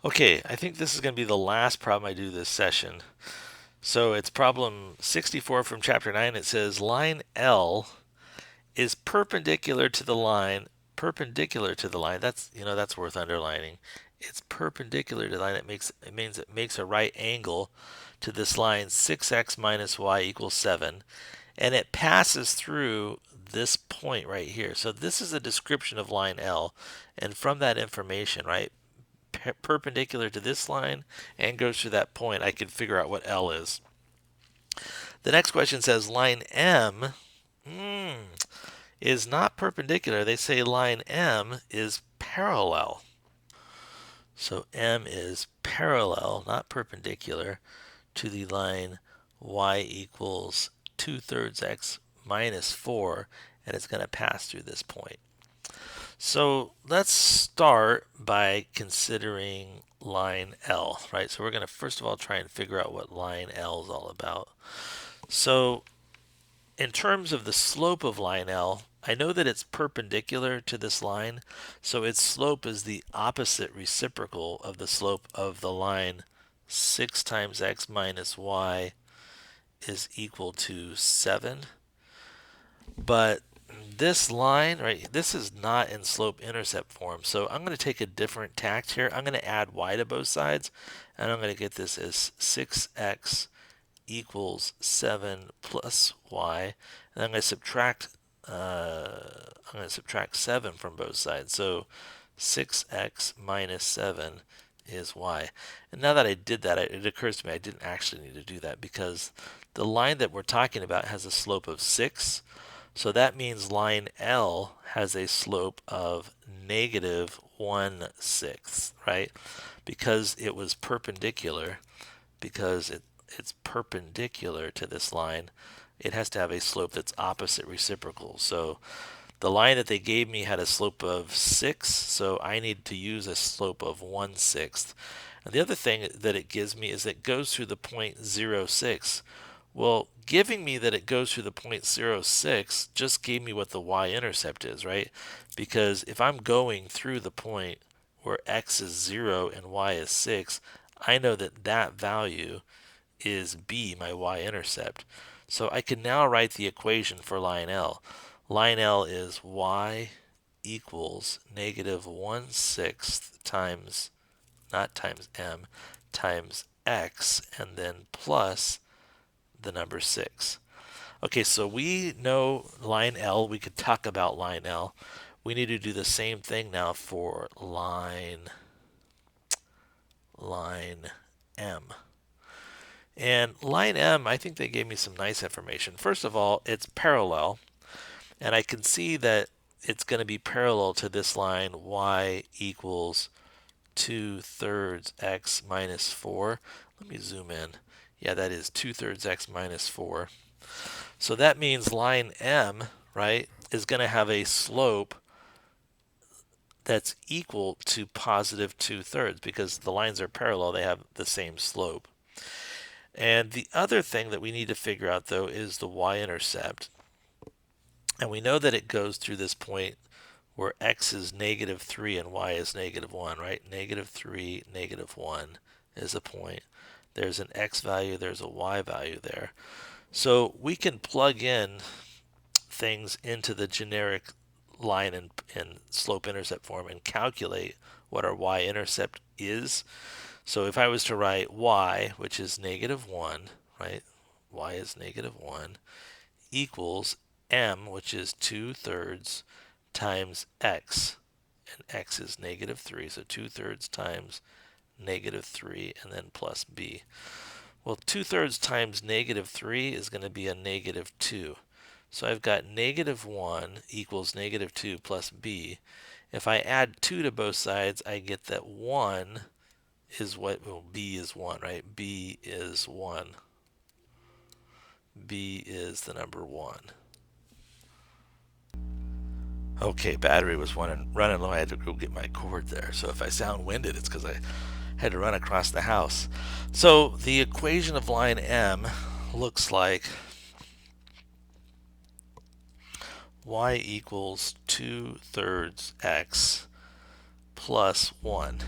Okay, I think this is going to be the last problem I do this session. So it's problem 64 from chapter 9. It says line L is perpendicular to the line. That's worth underlining. It's perpendicular to the line. It means it makes a right angle to this line 6x minus y equals 7, and it passes through this point right here. So this is a description of line L, and from that information, right, perpendicular to this line and goes through that point, I can figure out what L is. The next question says line M is not perpendicular. They say line M is parallel. So M is parallel, not perpendicular, to the line y equals 2/3 x minus 4, and it's going to pass through this point. So let's start by considering line L, right? So we're going to first of all try and figure out what line L is all about. So in terms of the slope of line L, I know that it's perpendicular to this line, so its slope is the opposite reciprocal of the slope of the line 6 times x minus y is equal to 7. But this line, right, this is not in slope-intercept form. So I'm going to take a different tact here. I'm going to add y to both sides, and I'm going to get this as 6x equals 7 plus y. And I'm going to subtract 7 from both sides. So 6x minus 7 is y. And now that I did that, it occurs to me I didn't actually need to do that because the line that we're talking about has a slope of 6. So that means line L has a slope of negative 1/6, right? Because it was perpendicular, because it's perpendicular to this line, it has to have a slope that's opposite reciprocal. So the line that they gave me had a slope of 6, so I need to use a slope of 1/6. And the other thing that it gives me is it goes through the point 0.06. Well, giving me that it goes through the point 0.06 just gave me what the y-intercept is, right? Because if I'm going through the point where x is 0 and y is 6, I know that that value is b, my y-intercept. So I can now write the equation for line L. Line L is y equals negative 1/6 times, not times m, times x, and then plus the number 6. Okay, so we know line L. We could talk about line L. We need to do the same thing now for line M. And line M, I think they gave me some nice information. First of all, it's parallel, and I can see that it's going to be parallel to this line y equals 2/3 x minus 4. Let me zoom in. Yeah, that is 2/3 x minus 4. So that means line M, right, is going to have a slope that's equal to positive 2/3 because the lines are parallel, they have the same slope. And the other thing that we need to figure out though is the y-intercept. And we know that it goes through this point where x is negative 3 and y is negative 1, right? Negative 3, negative 1 is a point. There's an x value, there's a y value there. So we can plug in things into the generic line and slope-intercept form and calculate what our y-intercept is. So if I was to write y, which is negative 1, right? Y is negative 1, equals m, which is 2/3 times x. And x is negative 3, so 2/3 times negative 3, and then plus b. Well, 2/3 times negative 3 is going to be a negative 2. So I've got negative 1 equals negative 2 plus b. If I add 2 to both sides, I get that 1 is what, well, b is 1, right? B is 1. B is the number 1. Okay, battery was running low. I had to go get my cord there. So if I sound winded, it's because I had to run across the house. So the equation of line M looks like y equals 2/3 x plus 1.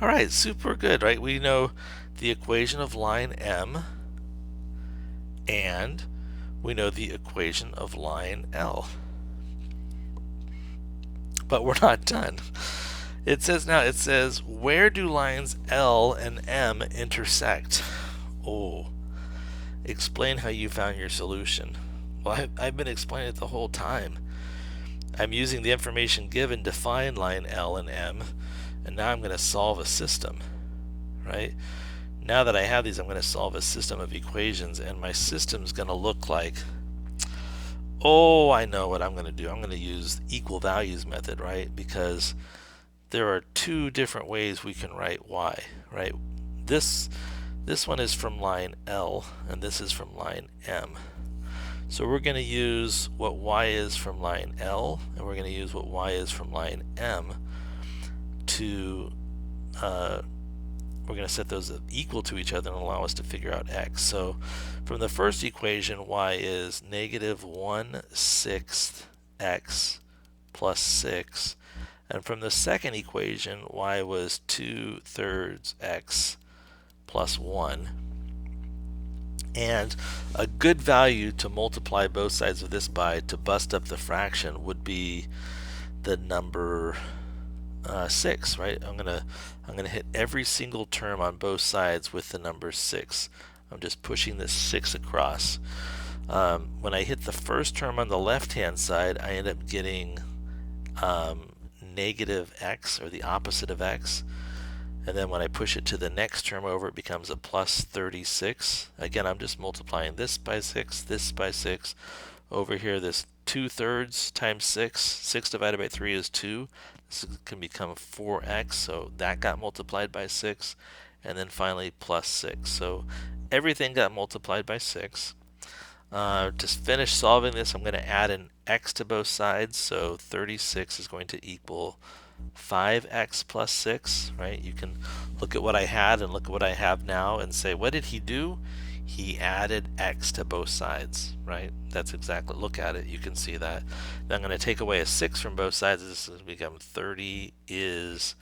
All right, super good, right? We know the equation of line M, and we know the equation of line L. But we're not done. It says, where do lines L and M intersect? Oh, explain how you found your solution. Well, I've been explaining it the whole time. I'm using the information given to find line L and M, and now I'm going to solve a system, right? Now that I have these, I'm going to solve a system of equations, and my system's going to look like, oh, I know what I'm going to do. I'm going to use equal values method, right? Because there are two different ways we can write y, right? This one is from line L, and this is from line M. So we're going to use what y is from line L, and we're going to use what y is from line M to, we're going to set those equal to each other and allow us to figure out x. So from the first equation, y is negative 1/6 x plus 6. And from the second equation, y was 2/3 x plus 1. And a good value to multiply both sides of this by to bust up the fraction would be the number 6, right? I'm gonna hit every single term on both sides with the number 6. I'm just pushing this 6 across. When I hit the first term on the left hand side, I end up getting negative x, or the opposite of x. And then when I push it to the next term over, it becomes a plus 36. Again, I'm just multiplying this by 6, this by 6. Over here, this 2/3 times 6. 6 divided by 3 is 2. This can become 4x, so that got multiplied by 6. And then finally, plus 6. So everything got multiplied by 6. To finish solving this, I'm going to add an x to both sides. So 36 is going to equal 5x plus 6, right? You can look at what I had and look at what I have now and say, what did he do? He added x to both sides, right? That's exactly, look at it, you can see that. Then I'm going to take away a 6 from both sides. This is become 30 is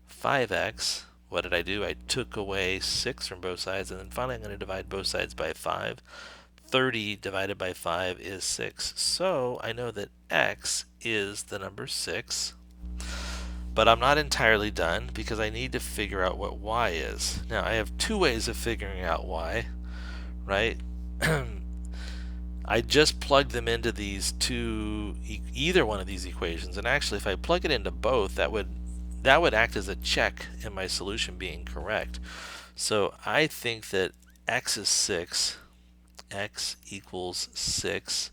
5x. What did I do? I took away 6 from both sides, and then finally I'm going to divide both sides by 5. 30 divided by 5 is 6. So I know that x is the number 6. But I'm not entirely done because I need to figure out what y is. Now I have two ways of figuring out y, right? I just plugged them into these two, either one of these equations, and actually if I plug it into both, that would act as a check in my solution being correct. So I think that x is 6, x equals 6.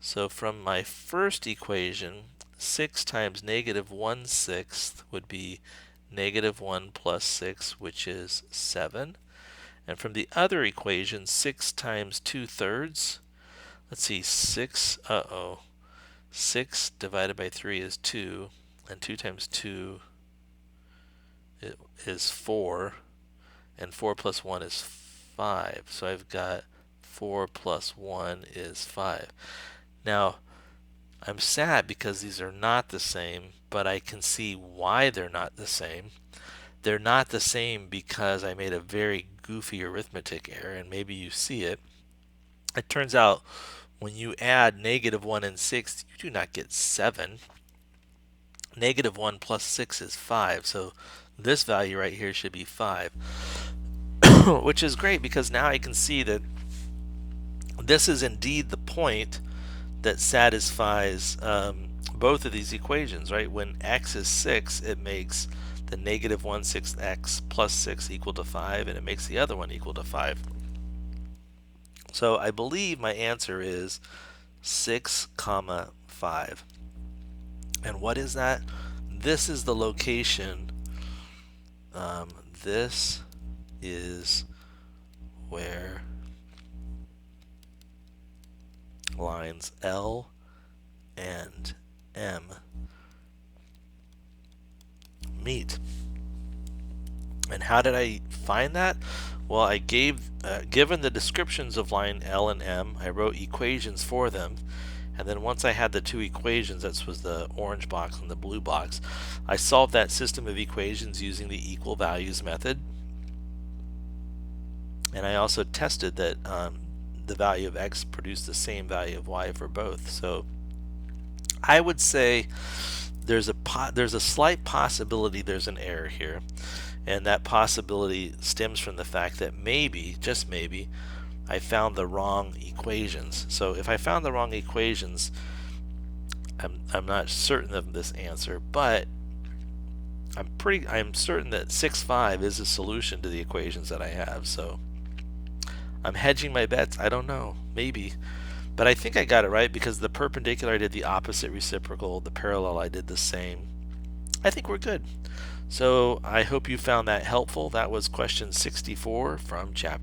So from my first equation, 6 times negative 1/6 would be negative 1 plus 6, which is 7. And from the other equation, 6 times 2/3, let's see, 6 divided by 3 is 2, and 2 times 2 is 4, and 4 plus 1 is 5. So I've got 4 plus 1 is 5. Now, I'm sad because these are not the same, but I can see why they're not the same. They're not the same because I made a very goofy arithmetic error, and maybe you see it. It turns out when you add negative 1 and 6, you do not get 7. Negative 1 plus 6 is 5, so this value right here should be 5, which is great because now I can see that this is indeed the point that satisfies both of these equations, right? When x is 6, it makes the negative 1/6 x plus 6 equal to 5, and it makes the other one equal to 5. So I believe my answer is 6, 5. And what is that? This is the location. This is where lines L and M meet. And how did I find that? Well, I gave, given the descriptions of line L and M, I wrote equations for them, And then once I had the two equations, that was the orange box and the blue box, I solved that system of equations using the equal values method. And I also tested that the value of x produced the same value of y for both. So I would say there's a slight possibility there's an error here, and that possibility stems from the fact that maybe, just maybe, I found the wrong equations. So if I found the wrong equations, I'm not certain of this answer, but I'm certain that 6,5 is a solution to the equations that I have. So I'm hedging my bets. I don't know, maybe. But I think I got it right because the perpendicular I did the opposite reciprocal, the parallel I did the same. I think we're good. So I hope you found that helpful. That was question 64 from chapter